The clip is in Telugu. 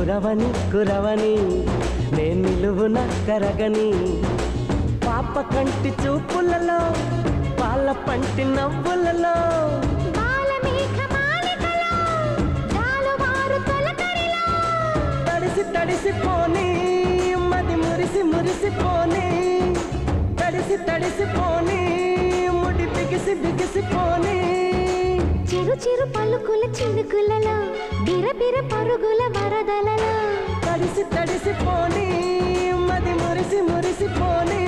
కురవని కురవని నేను నిలువున కరగని పాప కంటి చూపులలో పాల పంటి నవ్వులలో తడిసి తడిసిపోని మది మురిసి మురిసిపోని తడిసి తడిసిపోని ముడి బిగిసి బిగిసిపోని చిరు చిరు పలుకుల చినుకులలో బిరబిర పరుగుల వరదలలో తడిసి తడిసిపోని మది మురిసి మురిసిపోని